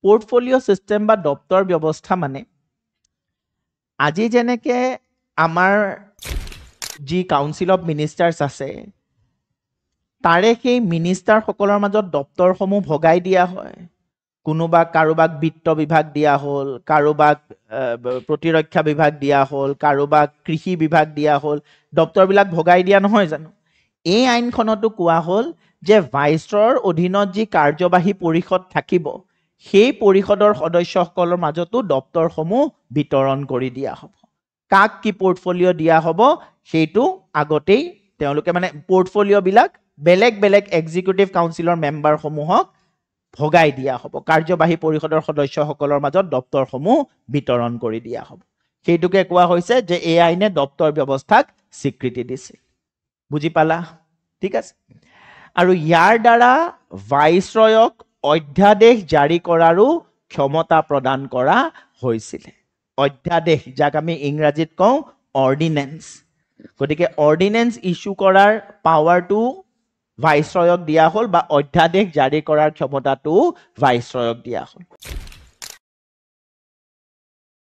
পোৰ্টফোলিও system বা দপ্তৰ ব্যৱস্থা মানে আজি যেনেকে আমাৰ যি কাউন্সিল অফ মিনিষ্টাৰ্ছ আছে তাৰে সেই মিনিষ্টাৰসকলৰ মাজত দপ্তৰসমূহ ভগাই দিয়া হয় কোনোবা কাৰোবাক বিত্ত বিভাগ দিয়া হ'ল কাৰোবাক প্ৰতিৰক্ষা বিভাগ দিয়া হ'ল কাৰোবাক কৃষি বিভাগ দিয়া হ'ল দপ্তৰবিলাক ভগাই দিয়া নহয় জানো এই আইনখনতো কোৱা হ'ল যে ভাইসৰয়ৰ অধীনত যি কাৰ্যবাহী পৰিষদ থাকিব সেই পৰিষদৰ সদস্যসকলৰ মাজতো দপ্তৰসমূহ বিতৰণ কৰি দিয়া হ'ব কাক কি পোর্টফোলিও দিয়া হ'ব সেইটো আগতেই তেওঁলোকে মানে পোর্টফোলিওবিলাক বেলেগ বেলেগ এক্সিকিউটিভ কাউন্সিলৰ মেম্বাৰসমূহক ভগাই দিয়া হ'ব কাৰ্যবাহী পৰিষদৰ সদস্যসকলৰ মাজত দপ্তৰসমূহ বিতৰণ কৰি দিয়া হ'ব সেইটোকে কোৱা হৈছে যে এই আইনে দপ্তৰ ব্যৱস্থাক স্বীকৃতি দিছিল বুজি পালা ঠিক আছে আৰু ইয়াৰ দ্বাৰা ভাইসৰয়ক অধ্যাদেশ জাৰি কৰাৰো ক্ষমতা প্ৰদান কৰা হৈছিল অধ্যাদেশ যাক আমি ইংৰাজীত কওঁ অৰ্ডিনেন্স গতিকে অৰ্ডিনেন্স ইস্যু কৰাৰ পাৱাৰটো ভাইসৰয়ক দিয়া হ'ল বা অধ্যাদেশ জাৰি কৰাৰ ক্ষমতাটো ভাইসৰয়ক দিয়া হ'ল